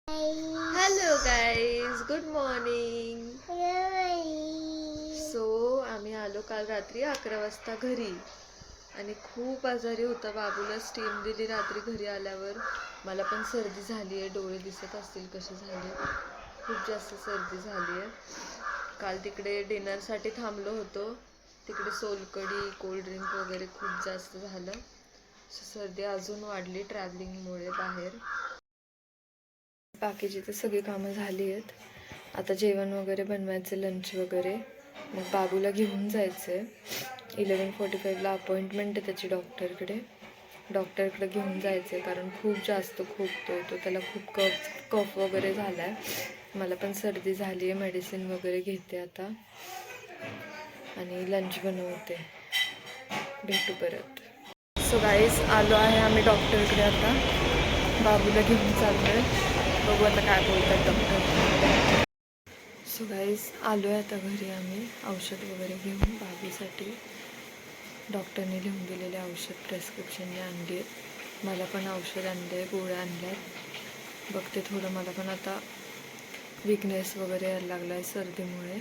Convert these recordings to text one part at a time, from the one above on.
Hello guys, good morning. So आम्ही आलो काल रात्री 11 वाजता घरी आणि खूप आजारी होता. बाबूला स्टीम दिली रात्री घरी आल्यावर. मला पण सर्दी झाली आहे, डोळे दिसत असतील कसे झाले, खूप जास्त सर्दी झाली आहे. काल तिकडे डिनरसाठी थांबलो होतो, तिकडे सोलकढी कोल्ड्रिंक वगैरे खूप जास्त झालं. सर्दी अजून वाढली ट्रॅव्हलिंगमुळे बाहेर. बाकीची तर सगळी कामं झाली आहेत. आता जेवण वगैरे बनवायचं, लंच वगैरे. मग बाबूला घेऊन जायचं आहे. 11:45ला अपॉइंटमेंट आहे त्याची डॉक्टरकडे घेऊन जायचं आहे, कारण खूप जास्त खोकतोय तो. त्याला खूप कफ वगैरे झाला आहे. मला पण सर्दी झाली आहे, मेडिसिन वगैरे घेते आता आणि लंच बनवते. भेटू परत. सो गाईज, आलो आहे आम्ही डॉक्टरकडे आता. बाबूला घेऊन चाललो आहे, बघू आता काय बोलतात डॉक्टर. सो गाईज, आलो आहे आता घरी आम्ही औषध वगैरे घेऊन बाबूसाठी. डॉक्टरने लिहून दिलेले औषध प्रेस्क्रिप्शनने आणली आहेत. मला पण औषध आणलं आहे, गोळ्या आणल्या आहेत. बघते थोडं, मला पण आता विकनेस वगैरे यायला लागला आहे सर्दीमुळे.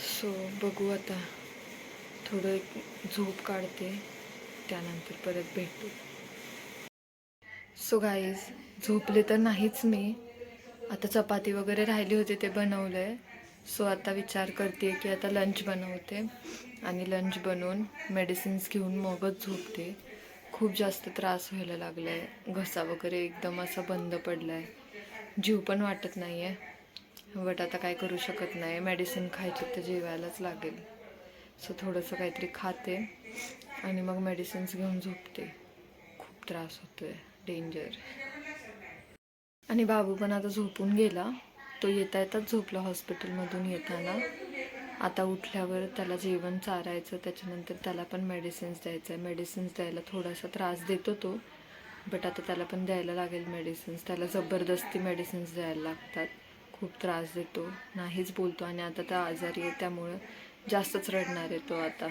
सो बघू आता, थोडं एक झोप काढते, त्यानंतर परत भेटू. सो गाईज, झोपले तर नाहीच मी. आता चपाती वगैरे राहिली होती, ते बनवलं आहे. सो आता विचार करते की आता लंच बनवते आणि लंच बनवून मेडिसिन्स घेऊन मगच झोपते. खूप जास्त त्रास व्हायला लागला आहे, घसा वगैरे एकदम असा बंद पडला आहे, जीव पण वाटत नाही आहे. बट आता काय करू शकत नाही, मेडिसिन खायची तर जेवायलाच लागेल. सो थोडंसं काहीतरी खाते आणि मग मेडिसिन्स घेऊन झोपते. खूप त्रास होतो आहे, डेंजर. आणि बाबू पण आता झोपून गेला. तो येता येताच झोपला हॉस्पिटलमधून येताना. आता उठल्यावर त्याला जेवण चारायचं, त्याच्यानंतर त्याला पण मेडिसिन्स द्यायचं आहे. मेडिसिन्स द्यायला थोडासा त्रास देतो तो, बट आता त्याला पण द्यायला लागेल मेडिसिन्स. त्याला जबरदस्ती मेडिसिन्स द्यायला लागतात. खूप त्रास देतो, नाहीच बोलतो आणि आता त्या आजारी आहे त्यामुळं जास्तच रडणार आहे तो आता.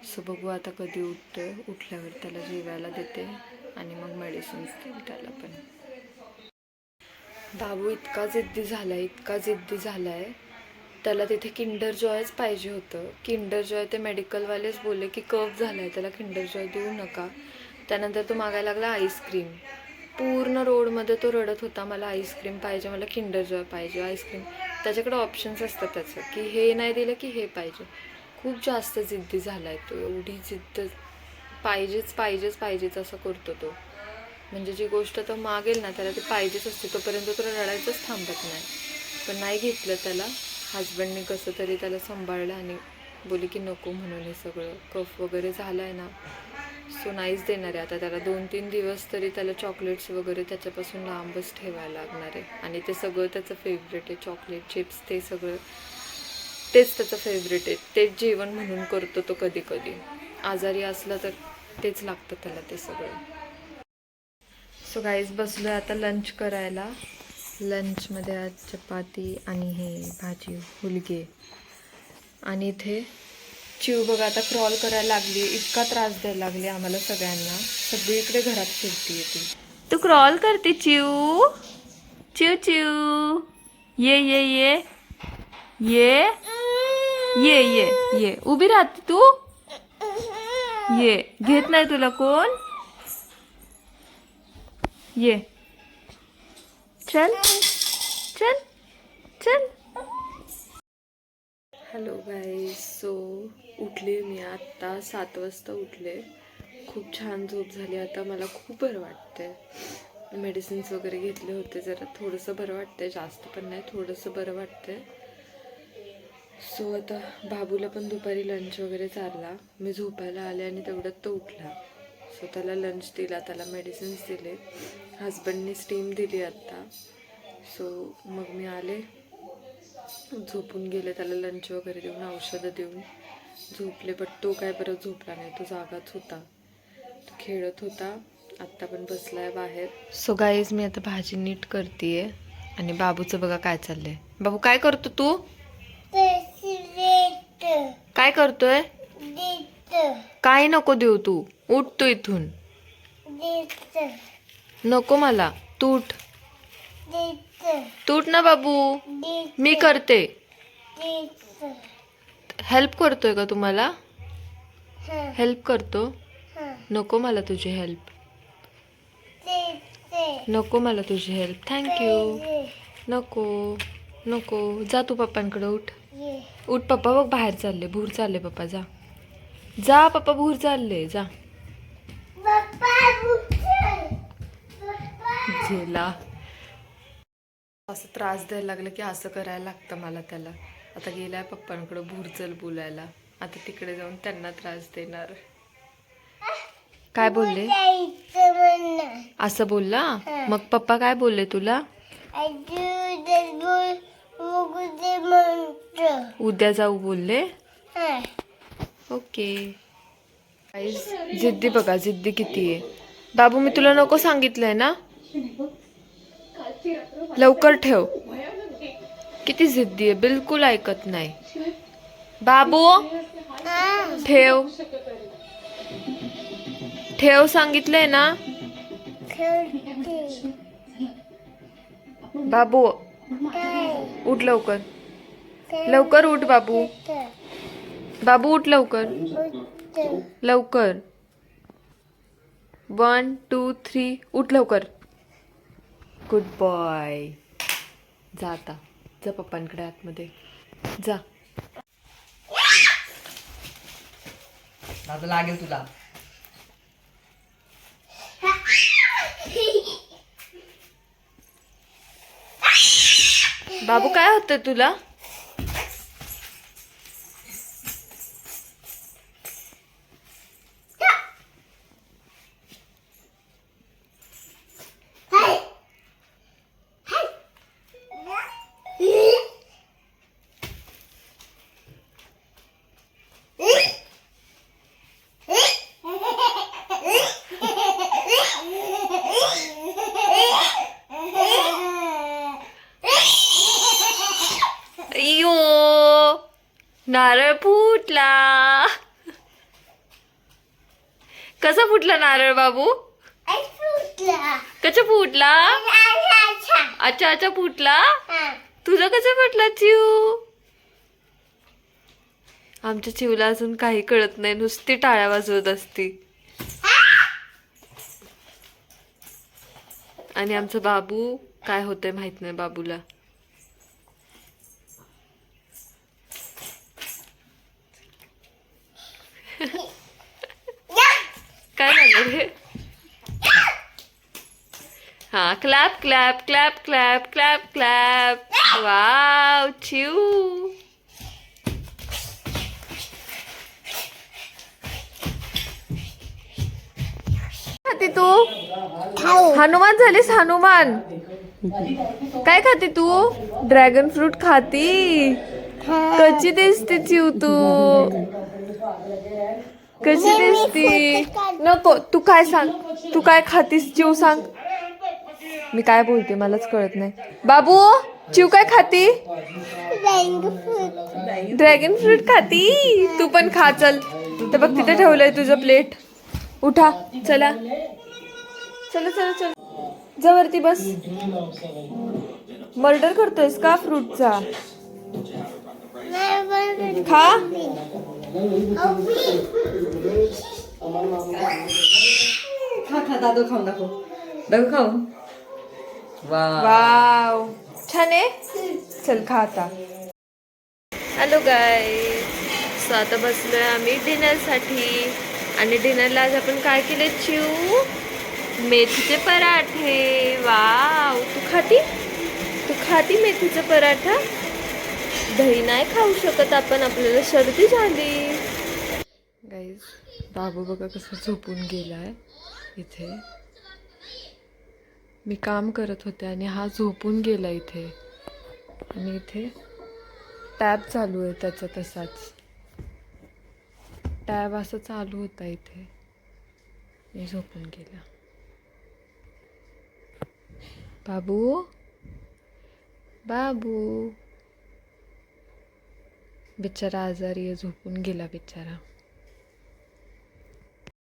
सो बघू आता कधी उठतोय. उठल्यावर त्याला जेवायला देते आणि मग मेडिसिन्स देईल त्याला पण. बाबू इतका जिद्दी झाला आहे, त्याला तिथे किंडर जॉयच पाहिजे होतं. किंडर जॉय ते मेडिकलवालेच बोलले की कफ झाला आहे, त्याला किंडर जॉय देऊ नका. त्यानंतर तो मागायला लागला आईस्क्रीम. पूर्ण रोडमध्ये तो रडत होता, मला आईस्क्रीम पाहिजे, मला किंडर जॉय पाहिजे, आईस्क्रीम. त्याच्याकडे ऑप्शन्स असतात त्याचं, की हे नाही दिलं की हे पाहिजे. खूप जास्त जिद्दी झाला आहे तो, एवढी जिद्द, पाहिजेच असं करतो तो. म्हणजे जी गोष्ट तो मागेल ना, त्याला ते पाहिजेच असते, तोपर्यंत तो रडायचंच थांबत नाही. पण नाही घेतलं त्याला. हजबंडने कसं तरी त्याला सांभाळलं आणि बोली की नको म्हणून. हे सगळं कफ वगैरे झालं आहे ना, सो नाहीच देणार आहे आता त्याला. 2-3 दिवस तरी त्याला चॉकलेट्स वगैरे त्याच्यापासून लांबच ठेवायला लागणार आहे. आणि ते सगळं त्याचं फेवरेट आहे, चॉकलेट चिप्स, ते सगळं तेच त्याचं फेवरेट आहे. तेच जेवण म्हणून करतो तो कधी कधी. आजारी असला तर तेच लागतं त्याला ते सगळं. सो गाईज, बसलो आता लंच करायला. लंचमध्ये आज चपाती आणि हे भाजी हुलगे. आणि इथे चिव बघा आता क्रॉल करायला लागली, इतका त्रास द्यायला लागली आम्हाला सगळ्यांना. सगळीकडे घरात फिरती येते. तू क्रॉल करते चिव, चिव चिव, ये ये ये ये ये ये ये, उभी राहते तू. ये, घेत नाही तुला कोण. ये, चल चल चल. हॅलो गाईज, सो उठले मी आत्ता 7 वाजता उठले. खूप छान झोप झाली आता, मला खूप बरं वाटतंय. मेडिसिन्स वगैरे घेतले होते, जरा थोडंसं बरं वाटतंय, जास्त पण नाही, थोडंसं बरं वाटतंय. सो आता बाबूला पण दुपारी लंच वगैरे चारला. मी झोपायला आले आणि तेवढ्यात तो उठला. सो त्याला लंच दिला, त्याला मेडिसिन्स दिले, हजबंडने स्टीम दिली आत्ता. सो मग मी आले, झोपून गेले, त्याला लंच वगैरे देऊन औषधं देऊन झोपले. बट तो काय बरं झोपला नाही, तो जागाच होता, तो खेळत होता. आत्ता पण बसलाय बाहेर. सो गाईज, मी आता भाजी नीट करतेय आणि बाबूचं बघा काय चाललंय. बाबू काय करतो तू, काय करतोय. काय नको देऊ तू, उठ तू इथून. नको मला, तू उठ. तू उठ ना बाबू, मी करते. हेल्प करतोय का तुम्हाला? हेल्प करतो? नको मला तुझी हेल्प, नको मला तुझी हेल्प. थँक्यू. नको नको, जा तू पप्पांकडे. उठ उठ, पप्पा बघ बाहेर चालले, भूर चालले पप्पा. जा जा पप्पा, भूर चालले. जा झेला. असं त्रास द्यायला लागलं की असं करायला लागतं मला त्याला. आता गेलाय पप्पांकडे भूर चल बोलायला, आता तिकडे जाऊन त्यांना त्रास देणार. काय बोलले? असं बोलला? मग पप्पा काय बोलले तुला? उद्या जाऊ बोलले. ओके. जिद्दी बघा, जिद्दी किती आहे. बाबू मी तुला नको सांगितलंय ना, लवकर ठेव. किती जिद्दी आहे, बिलकुल ऐकत नाही. बाबू ठेव, ठेव सांगितलंय ना. बाबू उठ लवकर, लवकर उठ बाबू. बाबू उठ लवकर, लवकर. 1 2 3 उठ लवकर. Good boy. जा आता, जा पप्पांकडे आतमध्ये जा. आता लागेल तुला. बाबू काय होतं तुला? अय्यो, नारळ फुटला. कसा फुटला नारळ बाबू? कसा फुटला? अच्छा अच्छा फुटला. तुझा कसा फुटला चिव? आमच्या चिवला अजून काही कळत नाही, नुसती टाळ्या वाजवत असती. आणि आमचा बाबू काय होतंय माहित नाही बाबूला. काय झालं रे? हा, clap clap clap clap clap clap. Wow चिव. खाते तू? हनुमान झालीस, हनुमान. काय खाते तू? ड्रॅगन फ्रूट खाती? कशी दिसते चिव तू? कशी दिसती? नको, तू काय सांग, तू काय खातीस चिव सांग. मी काय बोलते मलाच कळत नाही. बाबू चिव काय खाती? ड्रॅगन फ्रूट खाती? तू पण खा चल. तर बघ तिथे ठेवलंय तुझं प्लेट. उठा चला, चला चला चल. जवरती बस. मर्डर करतोयस का फ्रूटचा? खा. खा खा, दादू खाऊ दाखव, दादू खाऊ. वाव छान आहे. चल खा आता. हॅलो गाईज, सो आता बसलोय आम्ही डिनरसाठी. आणि डिनरला आज आपण काय केले चिव? मेथीचे पराठे. वाव, तू खाती मेथीचा पराठा? दही नाही खाऊ शकत आपण, आपल्याला सर्दी झाली. गाईज बाबू बघा कसं झोपून गेलाय इथे. मी काम करत होते आणि हा झोपून गेला इथे. आणि इथे टॅब चालू आहे त्याचा, तसाच टॅब असं चालू होता इथे. मी झोपून गेला. बाबू बाबू बिचारा आजारी आहे, झोपून गेला बिचारा.